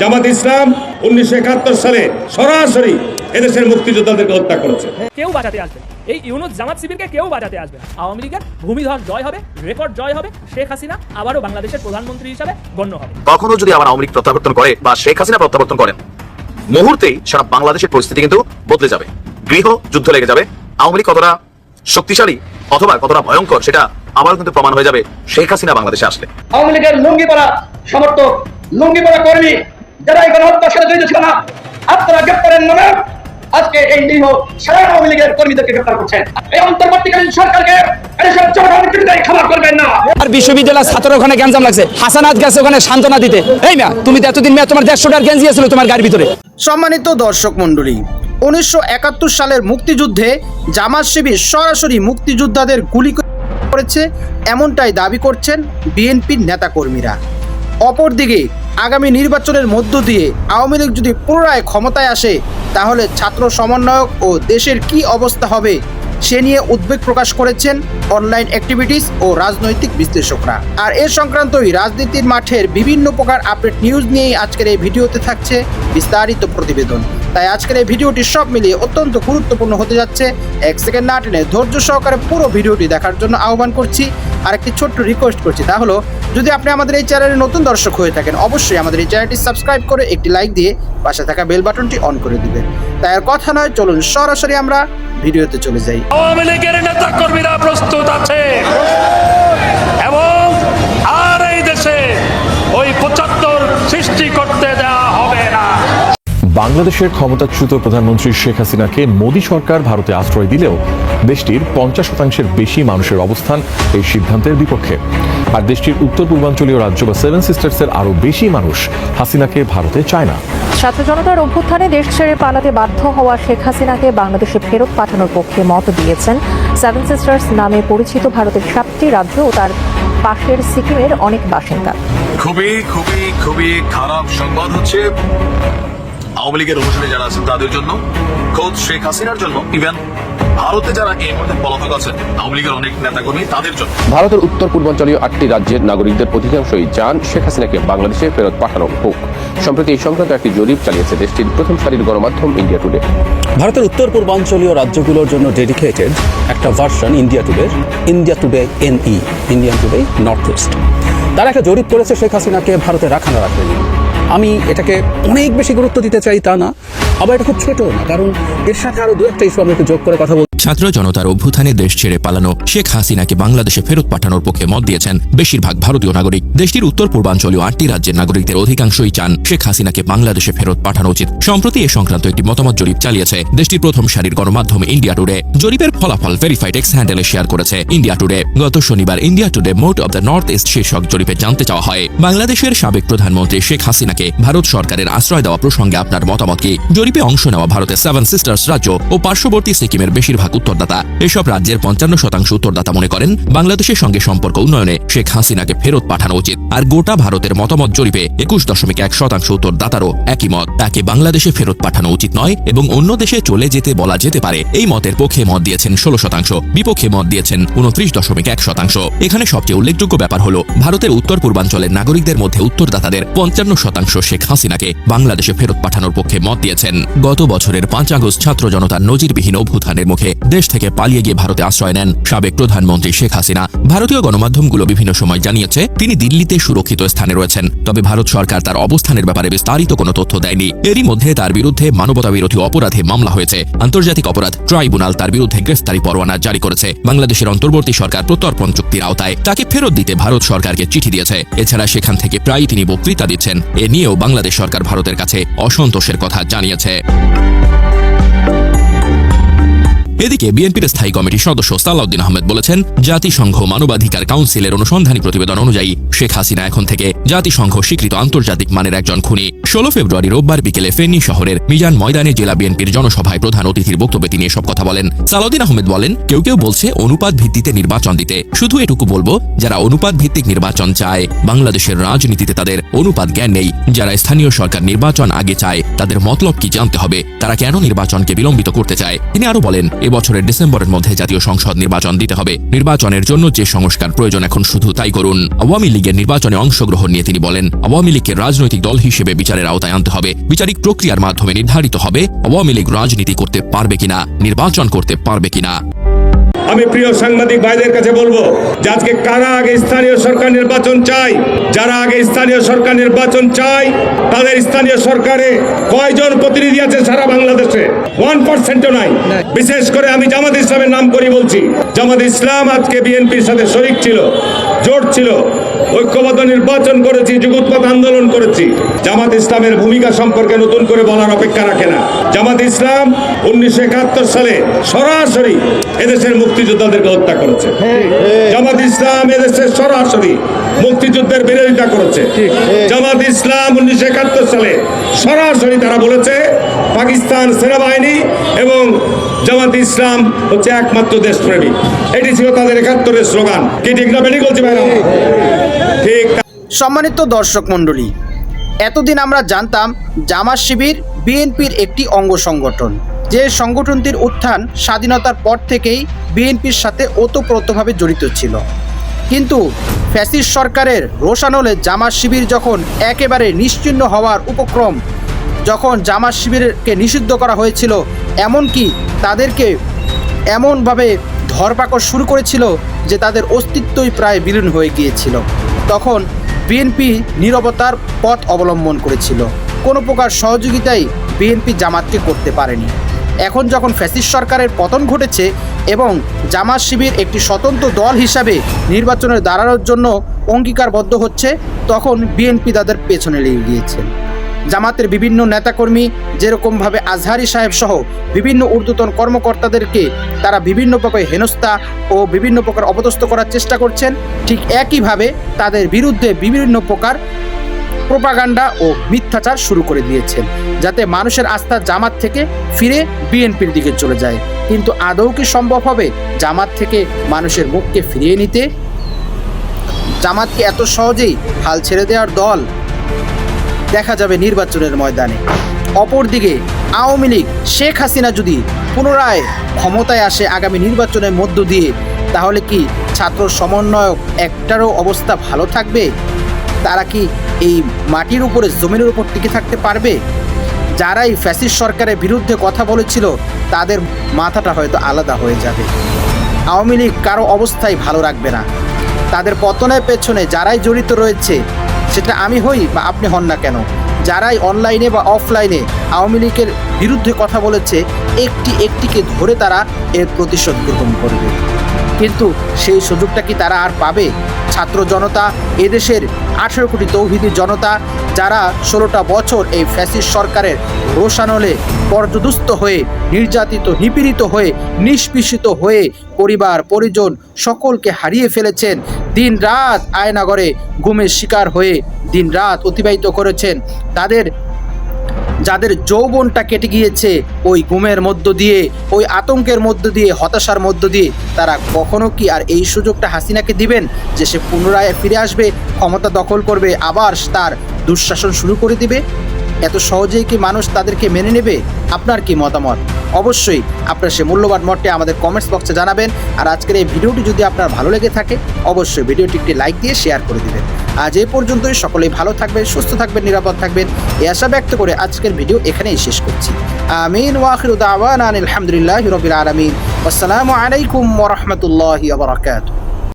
জামাত ইসলাম 1971 সালে সরাসরি এদেশের মুক্তিযোদ্ধাদেরকে হত্যা করেছে। কেউ বাঁচাতে আসবে এই ইউনুস জামাত শিবিরকে কেউ বাঁচাতে আসবে না। আওয়ামী লীগের ভূমিধস জয় হবে, রেকর্ড জয় হবে, শেখ হাসিনা আবারও বাংলাদেশের প্রধানমন্ত্রী হিসাবে গণ্য হবে। কখনো যদি আবার আওয়ামী লীগ প্রত্যাবর্তন করে বা শেখ হাসিনা প্রত্যাবর্তন করেন, মুহূর্তেই সারা বাংলাদেশের পরিস্থিতি কিন্তু বদলে যাবে, গৃহ যুদ্ধ লেগে যাবে। আওয়ামী লীগ কতটা শক্তিশালী অথবা কতটা ভয়ঙ্কর সেটা আবার কিন্তু প্রমাণ হয়ে যাবে শেখ হাসিনা বাংলাদেশে আসলে। আওয়ামী লীগের লুঙ্গি পরা সমর্থক, লুঙ্গি পরা কর্মী যারা এই গণহত্যার সাথে জড়িত ছিল না, আপনারা গ্রেপ্তারের নামে আজকে এই নিরীহ সাধারণ আওয়ামী লীগের কর্মীদেরকে গ্রেপ্তার করছেন। এই অন্তর্বর্তীকালীন সরকারকে এসব জনগণের ক্ষমা করবেন না। আর বিশ্ববিদ্যালয়ের ছাত্র ওখানে গ্যাঞ্জাম লাগছে, হাসানাত গেছে ওখানে সান্ত্বনা দিতে। এই না, তুমি এতদিন মেয়ে তোমার 150 টাকার গেঞ্জি ছিল তোমার গাড়ির ভিতরে। সম্মানিত দর্শক মণ্ডলী, 1971 সালের মুক্তিযুদ্ধে জামাত শিবির সরাসরি মুক্তিযোদ্ধাদের গুলি করেছে এমনটাই দাবি করছেন বিএনপির নেতাকর্মীরা। অপরদিকে আগামী নির্বাচনের মধ্য দিয়ে আওয়ামী লীগ যদি পুনরায় ক্ষমতায় আসে তাহলে ছাত্র সমন্বয়ক ও দেশের কি অবস্থা হবে সে নিয়ে উদ্বেগ প্রকাশ করেছেন অনলাইন অ্যাক্টিভিটিস ও রাজনৈতিক বিশ্লেষকরা। আর এ সংক্রান্তই রাজনীতির মাঠের বিভিন্ন প্রকার আপডেট নিউজ নিয়েই আজকের এই ভিডিওতে থাকছে বিস্তারিত প্রতিবেদন। তাই আজকের এই ভিডিওটি সব মিলিয়ে অত্যন্ত গুরুত্বপূর্ণ হতে যাচ্ছে। 1 সেকেন্ড না টেনে ধৈর্য সহকারে পুরো ভিডিওটি দেখার জন্য আহ্বান করছি। আর একটি ছোট্ট রিকোয়েস্ট করছি, তা হলো যদি আপনি আমাদের এই চ্যানেলে নতুন দর্শক হয়ে থাকেন অবশ্যই আমাদের এই চ্যানেলটি সাবস্ক্রাইব করে একটি লাইক দিয়ে পাশে থাকা বেল বাটনটি অন করে দিবেন। তাই আর কথা নয়, চলুন সরাসরি আমরা ভিডিওতে চলে যাই। আওয়ামী লীগের নেতা কর্মীরা প্রস্তুত আছে এবং আর এই দেশে ওই 75 সৃষ্টি করতে দেওয়া হবে না। বাংলাদেশের ক্ষমতাচ্যুত প্রধানমন্ত্রী শেখ হাসিনাকে মোদী সরকার ভারতে আশ্রয় দিলেও দেশটির 50% বেশি মানুষের অবস্থান এই সিদ্ধান্তের বিপক্ষে। আর দেশটির উত্তর পূর্বাঞ্চলীয় রাজ্য বা 7 সিস্টার্সের আরও বেশি মানুষ হাসিনাকে ভারতে চায় না। ছাত্র জনতার অভ্যুত্থানে দেশ ছেড়ে পালাতে বাধ্য হওয়া শেখ হাসিনাকে বাংলাদেশে ফেরত পাঠানোর পক্ষে মত দিয়েছেন 7 সিস্টার্স নামে পরিচিত ভারতের 7টি রাজ্য ও তার পাশের সিকিমের অনেক বাসিন্দা। খুবই খুবই খুবই খারাপ সংবাদ হচ্ছে আওয়ামী লীগের অনুসারী যারা আছেন তাদের জন্য, খোদ শেখ হাসিনার জন্য, ইভেন ভারতে যারা এই মুহূর্তে পলাতক আছেন আওয়ামী লীগের অনেক নেতাকর্মী তাদের জন্য। ভারতের উত্তর পূর্বাঞ্চলীয় 8টি রাজ্যের নাগরিকদের অধিকাংশই চান শেখ হাসিনাকে বাংলাদেশে ফেরত পাঠানো হোক। সম্প্রতি এই সংক্রান্ত একটি জরিপ চালিয়েছে দেশটির প্রথম সারির গণমাধ্যম ইন্ডিয়া টুডে। ভারতের উত্তর পূর্বাঞ্চলীয় রাজ্যগুলোর জন্য ডেডিকেটেড একটা version India today NE, Indian today north east. তারা একটা জরিপ করেছে শেখ হাসিনাকে ভারতে রাখা না রাখেনি। আমি এটাকে অনেক বেশি গুরুত্ব দিতে চাই তা না, আবার এটা খুব ছোট না, কারণ এর সাথে আরো দু একটা ইস্যু আমরা একটু যোগ করে কথা বলবো। ছাত্র জনতার অভ্যুত্থানে দেশ ছেড়ে পালানো শেখ হাসিনাকে বাংলাদেশে ফেরত পাঠানোর পক্ষে মত দিয়েছেন বেশিরভাগ ভারতীয় নাগরিক। দেশটির উত্তর পূর্বাঞ্চলীয় 8টি রাজ্যের নাগরিকদের অধিকাংশই চান শেখ হাসিনাকে বাংলাদেশে ফেরত পাঠানো উচিত। সম্প্রতি এ সংক্রান্ত একটি মতামত জরিপ চালিয়েছে দেশটির প্রথম সারির গণমাধ্যম ইন্ডিয়া টুডে। জরিপের ফলাফল ভেরিফাইড এক্স হ্যান্ডেলে শেয়ার করেছে ইন্ডিয়া টুডে। গত শনিবার India today mode of the north east শীর্ষক জরিপে জানতে চাওয়া হয় বাংলাদেশের সাবেক প্রধানমন্ত্রী শেখ হাসিনাকে ভারত সরকারের আশ্রয় দেওয়া প্রসঙ্গে আপনার মতামত কি। জরিপে অংশ নেওয়া ভারতের 7 সিস্টার্স রাজ্য ও পার্শ্ববর্তী সিকিমের বেশিরভাগ উত্তরদাতা। এসব রাজ্যের 55% উত্তরদাতা মনে করেন বাংলাদেশের সঙ্গে সম্পর্ক উন্নয়নে শেখ হাসিনাকে ফেরত পাঠানো উচিত। আর গোটা ভারতের মতামত জরিপে 21.1% উত্তরদাতারও একই মত, তাকে বাংলাদেশে ফেরত পাঠানো উচিত নয় এবং অন্য দেশে চলে যেতে বলা যেতে পারে। এই মতের পক্ষে মত দিয়েছেন 16%, বিপক্ষে মত দিয়েছেন 29.1%। এখানে সবচেয়ে উল্লেখযোগ্য ব্যাপার হলো ভারতের উত্তর পূর্বাঞ্চলের নাগরিকদের মধ্যে উত্তরদাতাদের 55% শেখ হাসিনাকে বাংলাদেশে ফেরত পাঠানোর পক্ষে মত দিয়েছেন। গত বছরের 5 আগস্ট ছাত্র জনতার নজিরবিহীন অভ্যুত্থানের মুখে দেশ থেকে পালিয়ে গিয়ে ভারতে আশ্রয় নেন সাবেক প্রধানমন্ত্রী শেখ হাসিনা। ভারতীয় গণমাধ্যমগুলো বিভিন্ন সময় জানিয়েছে তিনি দিল্লিতে সুরক্ষিত স্থানে রয়েছেন, তবে ভারত সরকার তার অবস্থানের ব্যাপারে বিস্তারিত কোনো তথ্য দেয়নি। এরই মধ্যে তার বিরুদ্ধে মানবতা বিরোধী অপরাধে মামলা হয়েছে। আন্তর্জাতিক অপরাধ ট্রাইব্যুনাল তার বিরুদ্ধে গ্রেফতারি পরোয়ানা জারি করেছে। বাংলাদেশের অন্তর্বর্তী সরকার প্রত্যর্পণ চুক্তির আওতায় তাকে ফেরত দিতে ভারত সরকারকে চিঠি দিয়েছে। এছাড়া সেখান থেকে প্রায়ই তিনি বক্তৃতা দিচ্ছেন। এ নিয়েও বাংলাদেশ সরকার ভারতের কাছে অসন্তোষের কথা জানিয়েছে। এদিকে বিএনপির স্থায়ী কমিটির সদস্য সালাউদ্দিন আহমেদ বলেছেন জাতিসংঘ মানবাধিকার কাউন্সিলের অনুসন্ধানী প্রতিবেদন অনুযায়ী শেখ হাসিনা এখন থেকে জাতিসংঘ স্বীকৃত আন্তর্জাতিক মানের একজন খুনি। 16 ফেব্রুয়ারি রোববার বিকেলে ফেনী শহরের মিজান ময়দানে জেলা বিএনপির জনসভায় প্রধান অতিথির বক্তব্যে তিনি এসব কথা বলেন। সালাউদ্দিন আহমেদ বলেন, কেউ কেউ বলছে অনুপাত ভিত্তিতে নির্বাচন দিতে। শুধু এটুকু বলবো, যারা অনুপাত ভিত্তিক নির্বাচন চায় বাংলাদেশের রাজনীতিতে তাদের অনুপাত জ্ঞান নেই। যারা স্থানীয় সরকার নির্বাচন আগে চায় তাদের মতলব কি জানতে হবে, তারা কেন নির্বাচনকে বিলম্বিত করতে চায়। তিনি আরো বলেন, এবছরের ডিসেম্বরের মধ্যে জাতীয় সংসদ নির্বাচন দিতে হবে। নির্বাচনের জন্য যে সংস্কার প্রয়োজন এখন শুধু তাই করুন। আওয়ামী লীগের নির্বাচনে অংশগ্রহণ নিয়ে তিনি বলেন, আওয়ামী লীগকে রাজনৈতিক দল হিসেবে বিচারের আওতায় আনতে হবে। বিচারিক প্রক্রিয়ার মাধ্যমে নির্ধারিত হবে আওয়ামী লীগ রাজনীতি করতে পারবে কিনা, নির্বাচন করতে পারবে কিনা। আমি প্রিয় সাংবাদিক ভাইদের কাছে বলবো যে আজকে কারা আগে স্থানীয় সরকার নির্বাচন চাই, যারা আগে স্থানীয় সরকার নির্বাচন চাই তাদের স্থানীয় সরকারে কয়জন প্রতিনিধি আছে সারা বাংলাদেশে? 1%ও নাই। বিশেষ করে আমি জামাত ইসলামের নাম করে বলছি, জামাত ইসলাম আজকে বিএনপির সাথে শরিক ছিল, জোট ছিল, ঐক্যবদ্ধ নির্বাচন করেছি, যুগোৎপাত আন্দোলন করেছি। জামাত ইসলামের ভূমিকা সম্পর্কে নতুন করে বলার অপেক্ষা রাখে না। জামাত ইসলাম 1971 সালে সরাসরি এদেশের মুক্তিযোদ্ধাদেরকে হত্যা করেছে। জামাত ইসলাম এদেশের সরাসরি মুক্তিযুদ্ধের বিরোধিতা করেছে। জামাত ইসলাম 1971 সালে সরাসরি তারা বলেছে পাকিস্তান সেনাবাহিনী এবং জামাত ইসলাম হচ্ছে একমাত্র দেশপ্রেমী। এটি ছিল তাদের 71-এর স্লোগান। কি ঠিক না বেশি বলছি ভাই? ঠিক। সম্মানিত দর্শক মণ্ডলী, এতদিন আমরা জানতাম জামাত শিবির বিএনপির একটি অঙ্গ সংগঠন, যে সংগঠনটির উত্থান স্বাধীনতার পর থেকেই বিএনপির সাথে ওতপ্রোতভাবে জড়িত ছিল। কিন্তু ফ্যাসিস্ট সরকারের রোষানলে জামাত শিবির যখন একেবারে নিশ্চিহ্ন হওয়ার উপক্রম, যখন জামাত শিবিরকে নিষিদ্ধ করা হয়েছিল, এমনকি তাদেরকে এমনভাবে ধরপাকড় শুরু করেছিল যে তাদের অস্তিত্বই প্রায় বিলীন হয়ে গিয়েছিল, তখন বিএনপি নীরবতার পথ অবলম্বন করেছিল। কোনো প্রকার সহযোগিতাই বিএনপি জামাতকে করতে পারেনি। এখন যখন ফ্যাসিস্ট সরকারের পতন ঘটেছে এবং জামাত শিবির একটি স্বতন্ত্র দল হিসাবে নির্বাচনে দাঁড়ানোর জন্য অঙ্গীকারবদ্ধ হচ্ছে, তখন বিএনপি তাদের পেছনে লেগে গিয়েছে। জামাতের বিভিন্ন নেতাকর্মী যেরকমভাবে আজহারি সাহেব সহ বিভিন্ন ঊর্ধ্বতন কর্মকর্তাদেরকে তারা বিভিন্ন প্রকার হেনস্থা ও বিভিন্ন প্রকার অপদস্থ করার চেষ্টা করছেন, ঠিক একইভাবে তাদের বিরুদ্ধে বিভিন্ন প্রকার প্রোপাগান্ডা ও মিথ্যাচার শুরু করে দিয়েছেন, যাতে মানুষের আস্থা জামাত থেকে ফিরে বিএনপির দিকে চলে যায়। কিন্তু আদৌ কি সম্ভব হবে জামাত থেকে মানুষের মুখকে ফিরিয়ে নিতে? জামাতকে এত সহজেই হাল ছেড়ে দেওয়ার দল? দেখা যাবে নির্বাচনের ময়দানে। অপরদিকে আওয়ামী লীগ, শেখ হাসিনা যদি পুনরায় ক্ষমতায় আসে আগামী নির্বাচনের মধ্য দিয়ে, তাহলে কি ছাত্র সমন্বয়ক একটারও অবস্থা ভালো থাকবে? তারা কি এই মাটির উপরে, জমিনের উপর টিকে থাকতে পারবে? যারাই ফ্যাসিস্ট সরকারের বিরুদ্ধে কথা বলেছিল তাদের মাথাটা হয়তো আলাদা হয়ে যাবে। আওয়ামী লীগ কারো অবস্থাই ভালো রাখবে না। তাদের পতনের পেছনে যারাই জড়িত রয়েছে, সেটা আমি হই বা আপনি হন না কেন, যারাই অনলাইনে বা অফলাইনে আওয়ামী লীগের বিরুদ্ধে কথা বলেছে, একটিকে ধরে তারা এর প্রতিশোধ গ্রহণ করবে। কিন্তু সেই সুযোগটা কি তারা আর পাবে? ছাত্র জনতা, এদেশের 18 কোটি তৌহিদি জনতা, যারা 16টা বছর এই ফ্যাসিস্ট সরকারের রোষানলে পর্যদুস্ত হয়ে, নির্যাতিত, নিপীড়িত হয়ে, নিষ্পেষিত হয়ে পরিবার পরিজন সকলকে হারিয়ে ফেলেছেন, দিন রাত আয়নাগরে গুমের শিকার হয়ে দিন রাত অতিবাহিত করেছেন, যাদের যৌবনটা কেটে গিয়েছে ওই গুমের মধ্য দিয়ে, ওই আতঙ্কের মধ্য দিয়ে, হতাশার মধ্য দিয়ে, তারা কখনো কি আর এই সুযোগটা হাসিনাকে দিবেন যে সে পুনরায় ফিরে আসবে, ক্ষমতা দখল করবে, আবার তার দুঃশাসন শুরু করে দিবে? এত সহজেই কি মানুষ তাদেরকে মেনে নেবে? আপনার কি মতামত? অবশ্যই আপনার সে মূল্যবান মতটি আমাদের কমেন্টস বক্সে জানাবেন। আর আজকের এই ভিডিওটি যদি আপনার ভালো লেগে থাকে, অবশ্যই ভিডিওটি একটি লাইক দিয়ে শেয়ার করে দিবেন। আজ এই পর্যন্তই। সকলেই ভালো থাকবেন, সুস্থ থাকবেন, নিরাপদ থাকবেন, এই আশা ব্যক্ত করে আজকের ভিডিও এখানেই শেষ করছি। আমিন ওয়া আখিরু দাওয়ানা আলহামদুলিল্লাহি রাব্বিল আলামিন। আসসালামু আলাইকুম ওয়া রাহমাতুল্লাহি ওয়া বারাকাতুহু।